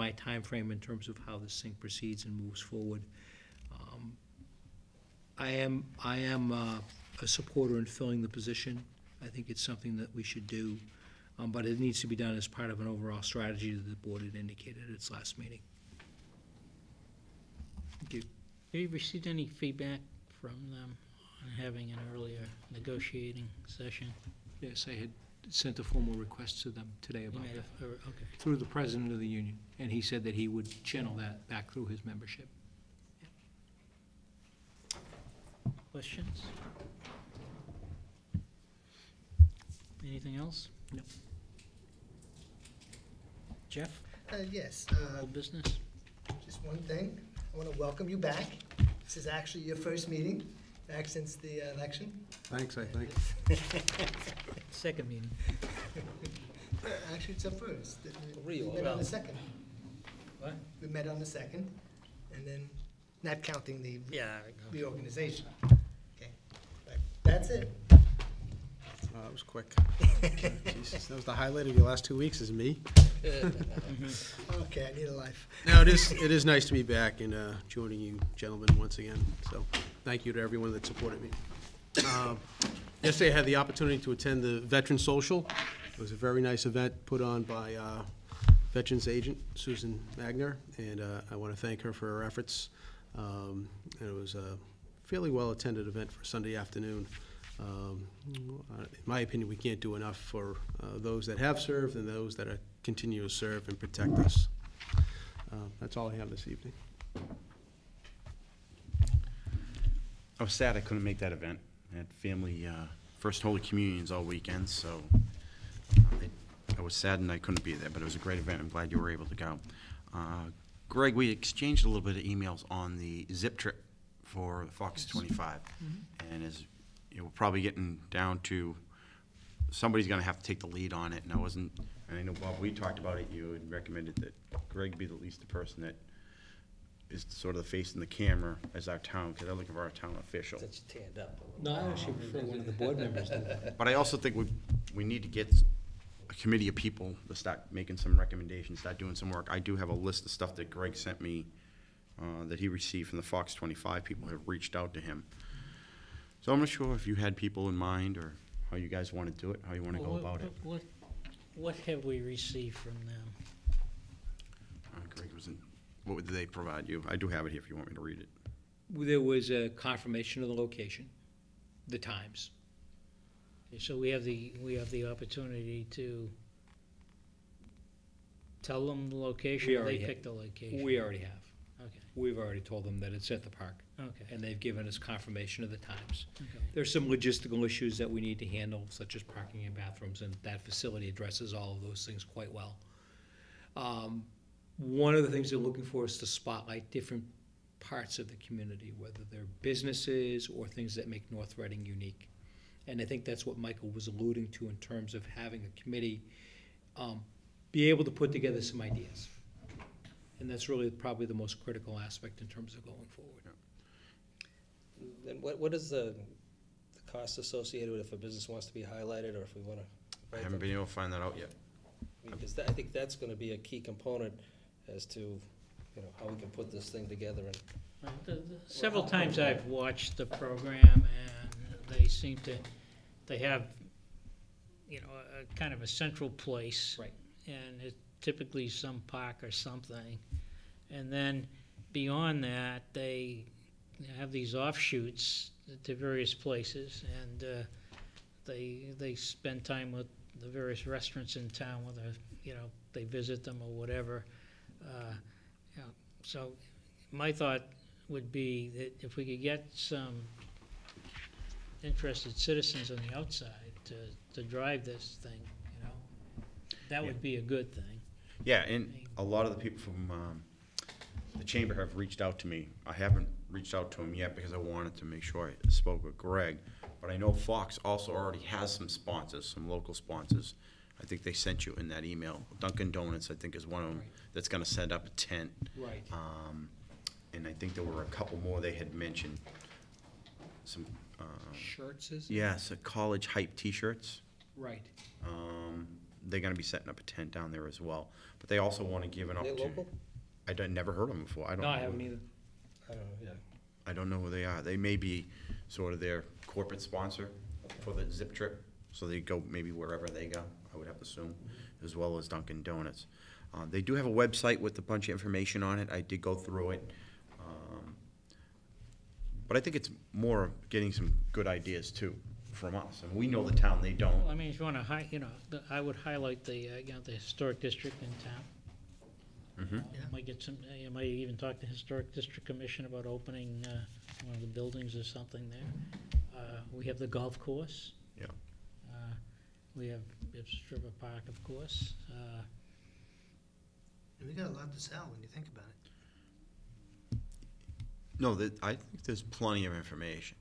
my time frame in terms of how this thing proceeds and moves forward. I am a supporter in filling the position. I think it's something that we should do, but it needs to be done as part of an overall strategy that the board had indicated at its last meeting. Thank you. Have you received any feedback from them on having an earlier negotiating session? Yes, I had sent a formal request to them today about that, Okay. through the president of the union, and he said that he would channel that back through his membership. Questions? Anything else? No. Jeff? Yes. Old business? Just one thing. I want to welcome you back. This is actually your first meeting back since the election. Thanks, I think. Second meeting. Actually, it's a first. We Real. met on the second. What? We met on the second, and then not counting the reorganization. Okay, but that's it. That was quick. Jesus, that was the highlight of your last 2 weeks, is me. Okay, I need a life. No, it is nice to be back and joining you gentlemen once again. So thank you to everyone that supported me. Yesterday I had the opportunity to attend the Veteran Social. It was a very nice event put on by Veterans agent Susan Magner, and I want to thank her for her efforts. And it was a fairly well-attended event for Sunday afternoon. In my opinion, we can't do enough for those that have served and those that continue to serve and protect us. That's all I have this evening. I was sad I couldn't make that event. I had family First Holy Communions all weekend, so I was saddened I couldn't be there, but it was a great event. I'm glad you were able to go. Greg, we exchanged a little bit of emails on the zip trip for Fox 25, and as you know, we're probably getting down to somebody's going to have to take the lead on it. And I know, Bob, we talked about it. You had recommended that Greg be at least the person that is sort of the face in the camera as our town, because I'm looking for our town official. Since you tanned up. No, I actually prefer one of the board members to do that. But I also think we need to get a committee of people to start making some recommendations, start doing some work. I do have a list of stuff that Greg sent me that he received from the Fox 25 people who have reached out to him. So I'm not sure if you had people in mind or how you guys want to do it, how you want to go about it. What have we received from them? Greg what did they provide you? I do have it here if you want me to read it. There was a confirmation of the location, the times. So we have the opportunity to tell them the location, or they pick the location? We already have. Okay. We've already told them that it's at the park. Okay. And they've given us confirmation of the times. Okay. There's some logistical issues that we need to handle, such as parking and bathrooms, and that facility addresses all of those things quite well. One of the things they're looking for is to spotlight different parts of the community, whether they're businesses or things that make North Reading unique. And I think that's what Michael was alluding to in terms of having a committee be able to put together some ideas. And that's really probably the most critical aspect in terms of going forward. And what is the cost associated with if a business wants to be highlighted, or if we want to? I haven't been able to find that out yet. Because I think that's going to be a key component as to how we can put this thing together. And several times I've watched the program, and they seem to, they have, a kind of a central place. Right. And it's typically some park or something. And then beyond that, they have these offshoots to various places, and they spend time with the various restaurants in town, whether they visit them or whatever. So my thought would be that if we could get some interested citizens on the outside to drive this thing, that would be a good thing. Yeah, and a lot of the people from the chamber have reached out to me. I haven't reached out to them yet because I wanted to make sure I spoke with Greg. But I know Fox also already has some sponsors, some local sponsors. I think they sent you in that email. Dunkin' Donuts, I think, is one of them that's going to set up a tent. Right. And I think there were a couple more they had mentioned. Some shirts, is it? yes, college hype T-shirts. Right. They're gonna be setting up a tent down there as well, but they also wanna give an They opportunity. local? Never heard of them before, I don't No, know. I haven't either. I don't know, yeah. I don't know who they are. They may be sort of their corporate sponsor for the zip trip, so they go maybe wherever they go, I would have to assume, as well as Dunkin' Donuts. They do have a website with a bunch of information on it. I did go through it. But I think it's more of getting some good ideas too from us. And we know the town, they don't. Well, I mean, if you want to, I would highlight the, the historic district in town. Mhm. Yeah. Might get some, you might even talk to Historic District Commission about opening one of the buildings or something there. We have the golf course. Yeah. We have River Park, of course. We got a lot to sell when you think about it. No, I think there's plenty of information.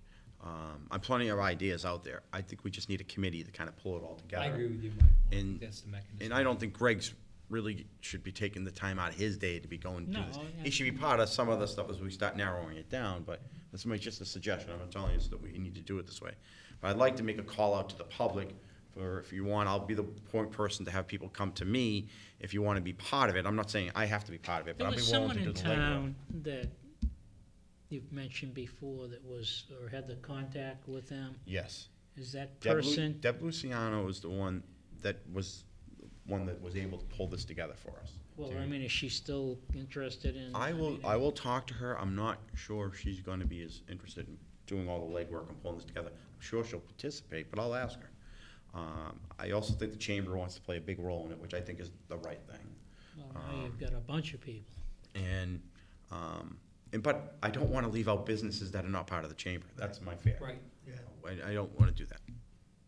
Plenty of ideas out there. I think we just need a committee to kind of pull it all together. I agree with you, Michael. I And- think that's the mechanism. And I don't think Greg's really should be taking the time out of his day to be going to do No, this. yeah. He should be part of some of the stuff as we start narrowing it down, but this is just a suggestion. I'm not telling you that we need to do it this way. But I'd like to make a call out to the public for, if you want, I'll be the point person to have people come to me if you want to be part of it. I'm not saying I have to be part of it, but There I'll be was willing someone to do in the legwork. town that you've mentioned before that was, or had the contact with them. Yes. Is that Deb person? Deb Luciano is the one that was able to pull this together for us. Well, I mean, is she still interested in? I mean, will talk to her. I'm not sure if she's gonna be as interested in doing all the legwork and pulling this together. I'm sure she'll participate, but I'll ask her. I also think the chamber wants to play a big role in it, which I think is the right thing. Well, now you've got a bunch of people. But I don't wanna leave out businesses that are not part of the chamber. That's my fear. Right. Yeah. I don't wanna do that.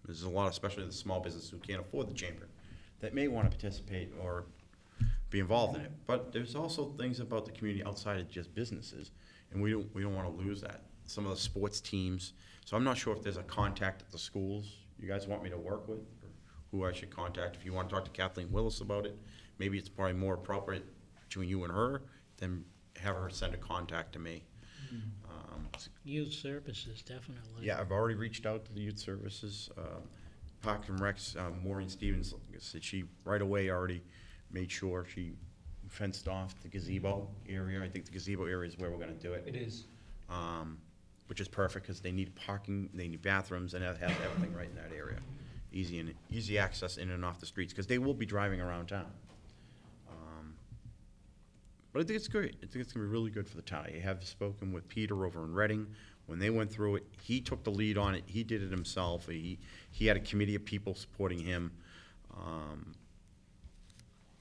There's a lot, especially the small businesses who can't afford the chamber, that may wanna participate or be involved in it. But there's also things about the community outside of just businesses, and we don't wanna lose that. Some of the sports teams, so I'm not sure if there's a contact at the schools you guys want me to work with, or who I should contact. If you wanna talk to Kathleen Willis about it, maybe it's probably more appropriate between you and her than have her send a contact to me. Youth services, definitely. Yeah, I've already reached out to the youth services, Parks and Recs, Maureen Stevens, like I said, she right away already made sure she fenced off the gazebo area. I think the gazebo area is where we're gonna do it. It is. Which is perfect, because they need parking, they need bathrooms, and it has everything right in that area. Easy access in and off the streets, because they will be driving around town. But I think it's great. I think it's gonna be really good for the town. I have spoken with Peter over in Reading. When they went through it, he took the lead on it. He did it himself. He had a committee of people supporting him.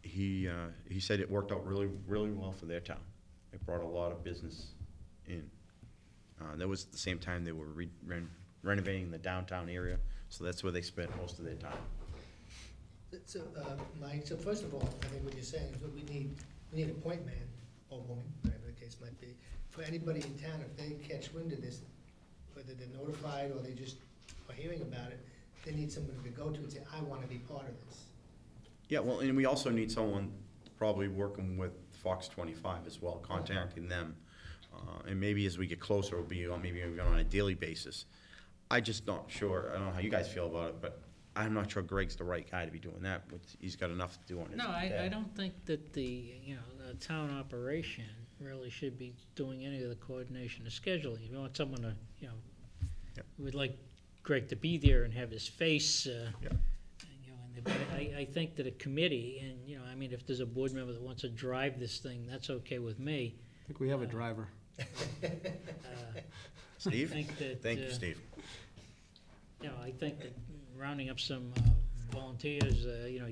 He said it worked out really, really well for their town. It brought a lot of business in. That was at the same time they were renovating the downtown area, so that's where they spent most of their time. So, Mike, so first of all, I think what you're saying is that we need a point man, or woman, whatever the case might be, for anybody in town, if they catch wind of this, whether they're notified or they just are hearing about it, they need somebody to go to and say, I wanna be part of this. Yeah, well, and we also need someone probably working with Fox 25 as well, contacting them. And maybe as we get closer, it'll be maybe even on a daily basis. I just not sure, I don't know how you guys feel about it, but I'm not sure Greg's the right guy to be doing that. He's got enough to do on his No, day. I don't think that the town operation really should be doing any of the coordination of scheduling. If you want someone to, Yep. we'd like Greg to be there and have his face, Yeah. but I think that a committee, and, I mean, if there's a board member that wants to drive this thing, that's okay with me. I think we have a driver. Steve? I think that, Thank you, Steve. I think that rounding up some volunteers,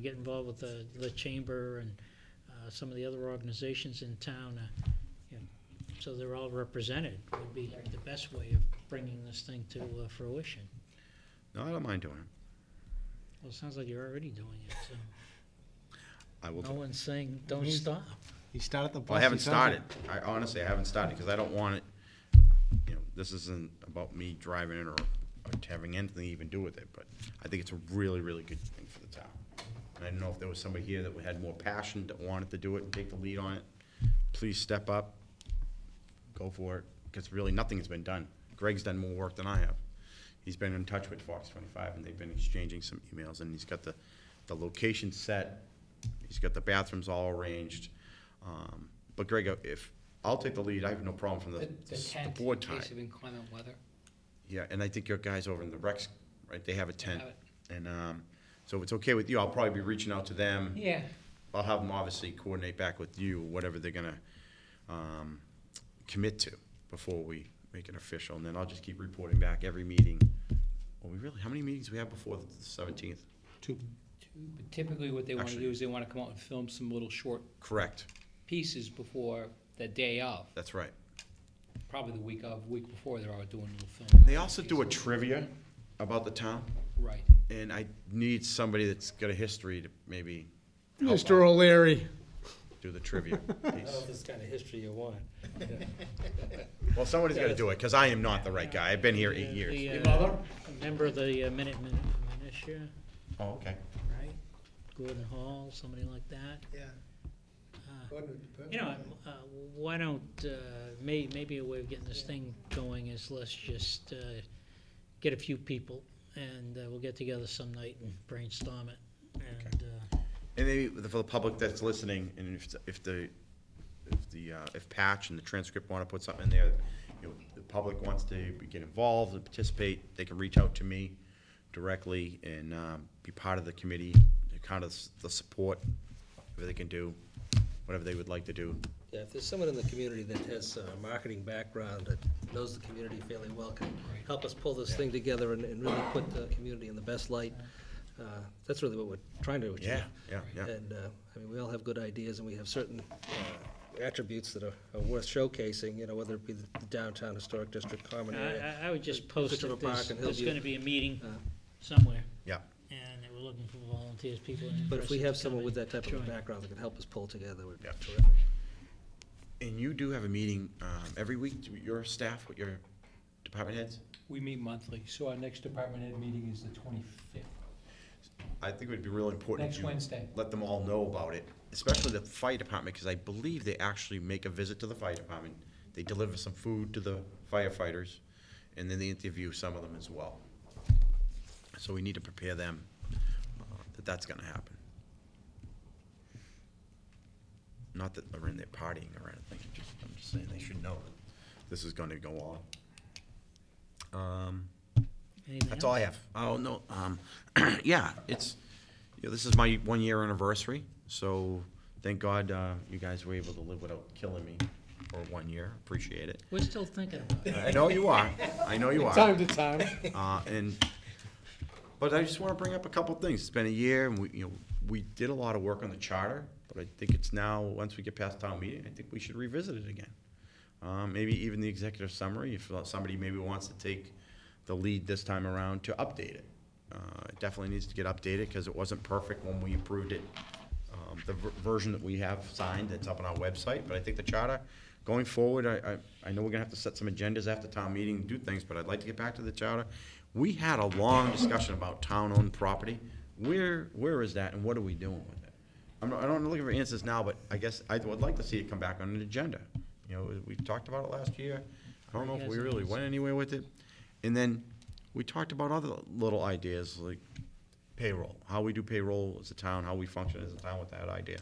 get involved with the chamber and some of the other organizations in town, so they're all represented, would be the best way of bringing this thing to fruition. No, I don't mind doing it. Well, it sounds like you're already doing it, so I will. no one's saying don't stop. He started the bus. Well, I haven't he sounds started. I honestly haven't started, because I don't want it, this isn't about me driving it or having anything to even do with it, but I think it's a really, really good thing for the town. And I don't know if there was somebody here that had more passion, that wanted to do it and take the lead on it. Please step up, go for it, because really nothing's been done. Greg's done more work than I have. He's been in touch with Fox 25, and they've been exchanging some emails, and he's got the the location set, he's got the bathrooms all arranged. But Greg, I'll take the lead, I have no problem from the tent, board in time. case of inclement weather. Yeah, and I think your guys over in the Rex, right, they have a tent. Have it. And, so if it's okay with you, I'll probably be reaching out to them. Yeah, I'll have them obviously coordinate back with you, whatever they're gonna, commit to before we make it official, and then I'll just keep reporting back every meeting. Well, how many meetings do we have before the 17th? but typically what they wanna Actually- do is they wanna come out and film some little short Correct, pieces before the day of. that's right. Probably the week before, they're all doing a little film. They also do a trivia about the town, Right. and I need somebody that's got a history to maybe help Mr. out, O'Leary. do the trivia I don't know piece. if this is the kind of history you want. Well, somebody's gotta do it, because I am not the right guy. I've been here 8 years. The, mother? a member of the militia, Oh, okay. right? Gordon Hall, somebody like that. Yeah. Uh, Gordon would be perfect. You know, why don't, maybe a way of getting this thing going is let's just get a few people, and we'll get together some night and brainstorm it. And, And maybe for the public that's listening, and if Patch and the transcript want to put something in there, you know, the public wants to get involved and participate, they can reach out to me directly and be part of the committee, kind of the support, whatever they can do, whatever they would like to do. Yeah, if there's someone in the community that has a marketing background, that knows the community fairly well, can help us pull this thing together and really put the community in the best light, that's really what we're trying to achieve. Yeah. And, I mean, we all have good ideas, and we have certain attributes that are worth showcasing, you know, whether it be the downtown historic district common area. I would just post Christopher that there's, Park and there's Hillview. gonna be a meeting Uh, somewhere, Yeah. and that we're looking for volunteers, people But if we interested have to come someone in with that type of join. background that can help us pull together, it would be Yeah. terrific. And you do have a meeting every week, to your staff, with your department heads? We meet monthly, so our next department head meeting is the 25th, I think it would be really important next if you Wednesday. let them all know about it, especially the fire department, because I believe they actually make a visit to the fire department. They deliver some food to the firefighters, and then they interview some of them as well. So we need to prepare them that that's gonna happen. Not that they're in there partying or anything, I'm just saying they should know that this is gonna go on. Anything That's all I else? have. Oh, no, yeah, it's, you know, this is my 1-year anniversary, so thank God, you guys were able to live without killing me for 1 year, appreciate it. We're still thinking about it. I know you are, I know you are. Time to time. But I just wanna bring up a couple things. It's been a year, and we did a lot of work on the charter, but I think it's now, once we get past town meeting, I think we should revisit it again. Maybe even the executive summary, if somebody maybe wants to take the lead this time around to update it. It definitely needs to get updated, because it wasn't perfect when we approved it. The version that we have signed, that's up on our website, but I think the charter, going forward, I know we're gonna have to set some agendas after town meeting and do things, but I'd like to get back to the charter. We had a long discussion about town-owned property. Where is that, and what are we doing with it? I don't looking for answers now, but I guess I would like to see it come back on an agenda. You know, we talked about it last year. I don't know if we really went anywhere with it. And then we talked about other little ideas like payroll, how we do payroll as a town, how we function as a town with that idea.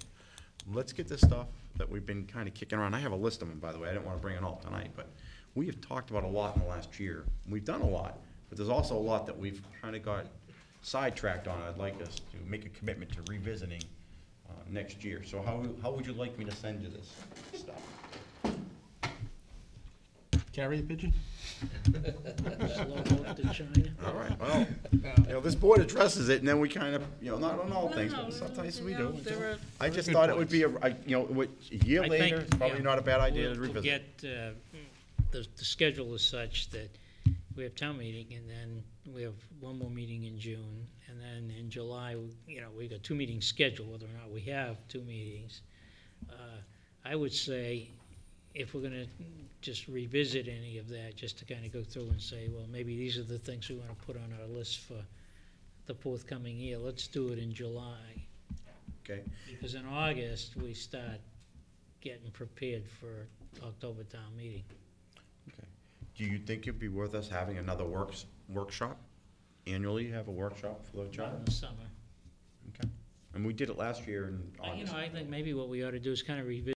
Let's get this stuff that we've been kind of kicking around. I have a list of them, by the way. I didn't want to bring it all tonight, but we have talked about a lot in the last year. We've done a lot, but there's also a lot that we've kind of got sidetracked on. I'd like us to make a commitment to revisiting next year. So how would you like me to send you this stuff? Carrier pigeon? Slow boat to China. All right, well, you know, this board addresses it, and then we kind of, you know, not on all things, but sometimes we do. I just thought it would be a year I later, think, probably yeah, not a bad idea to We'll revisit. get, the schedule is such that we have town meeting, and then we have one more meeting in June, and then in July, you know, we got 2 meetings scheduled, whether or not we have 2 meetings. I would say, if we're gonna just revisit any of that, just to kind of go through and say, well, maybe these are the things we want to put on our list for the forthcoming year, let's do it in July. Okay, Because in August, we start getting prepared for October town meeting. okay. Do you think it'd be worth us having another workshop? Annually, have a workshop for the Not charter? in the summer. Okay. And we did it last year in You August. know, I think maybe what we ought to do is kind of revisit